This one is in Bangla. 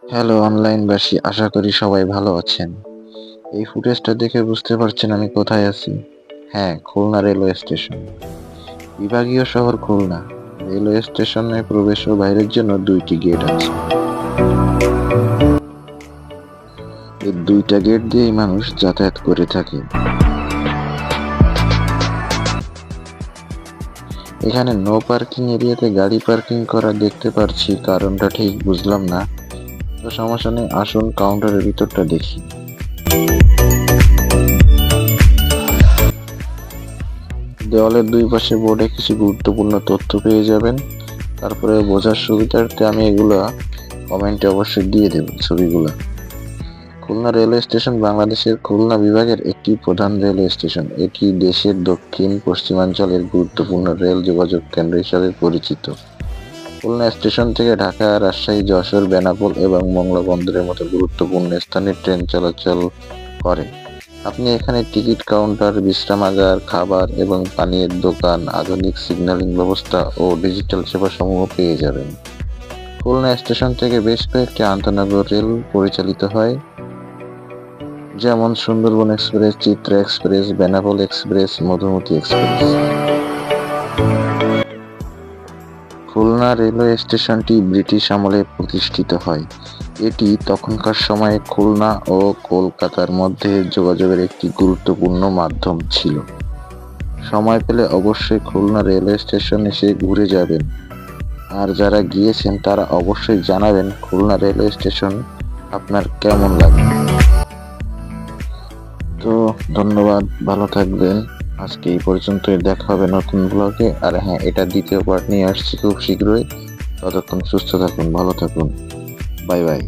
হ্যালো অনলাইনবাসী, আশা করি সবাই ভালো আছেন। এই ফুটেজটা দেখে বুঝতে পারছেন আমি কোথায় আছি। হ্যাঁ, খুলনা রেলওয়ে স্টেশন। বিভাগীয় শহর খুলনা। রেলওয়ে স্টেশনে প্রবেশ ও বাইরের জন্য দুইটি গেট আছে। এই দুইটা গেট দিয়েই মানুষ যাতায়াত করে থাকে। এখানে নো পার্কিং এরিয়াতে গাড়ি পার্কিং করা দেখতে পারছি, কারণটা ঠিক বুঝলাম না। তো সমস্যা নেই, আসুন কাউন্টারের ভিতরটা দেখি। দেওয়ালের দুই পাশে বোর্ডে কিছু গুরুত্বপূর্ণ তথ্য পেয়ে যাবেন। তারপরে বোঝার সুবিধার্থে আমি এগুলা কমেন্টে অবশ্যই দিয়ে দেব ছবিগুলা। খুলনা রেলওয়ে স্টেশন বাংলাদেশের খুলনা বিভাগের একটি প্রধান রেলওয়ে স্টেশন। এটি দেশের দক্ষিণ পশ্চিমাঞ্চলের গুরুত্বপূর্ণ রেল যোগাযোগ কেন্দ্র হিসাবে পরিচিত। খুলনা স্টেশন থেকে ঢাকা, রাজশাহী, যশোর, বেনাপোল এবং মংলা বন্দরের মতো গুরুত্বপূর্ণ স্থানে ট্রেন চলাচল করে। আপনি এখানে টিকিট কাউন্টার, বিশ্রামাগার, খাবার এবং পানীয়ের দোকান, আধুনিক সিগন্যালিং ব্যবস্থা ও ডিজিটাল সেবাসমূহ পেয়ে যাবেন। খুলনা স্টেশন থেকে বেশ কয়েকটি আন্তঃনগর রেল পরিচালিত হয়, যেমন Sundarban express, Chitra express, Benapole express, Madhumati express. Khulna railway স্টেশনটি ব্রিটিশ আমলে প্রতিষ্ঠিত হয়। এটি তখনকার সময়ে খুলনা ও কলকাতার মধ্যে যোগাযোগের একটি গুরুত্বপূর্ণ মাধ্যম ছিল। সময় পেলে অবশ্যই খুলনা রেলওয়ে স্টেশন এসে ঘুরে যাবেন। আর যারা গিয়েছেন তারা অবশ্যই জানাবেন খুলনা রেলওয়ে স্টেশন আপনার কেমন লাগে। তো ধন্যবাদ, ভালো থাকবেন। আজকে এই পর্যন্তই, দেখা হবে নতুন ব্লগে। আর হ্যাঁ, এটা দ্বিতীয় পার্ট নিয়ে আসছি খুব শীঘ্রই। ততক্ষণ সুস্থ থাকুন, ভালো থাকুন। Bye bye.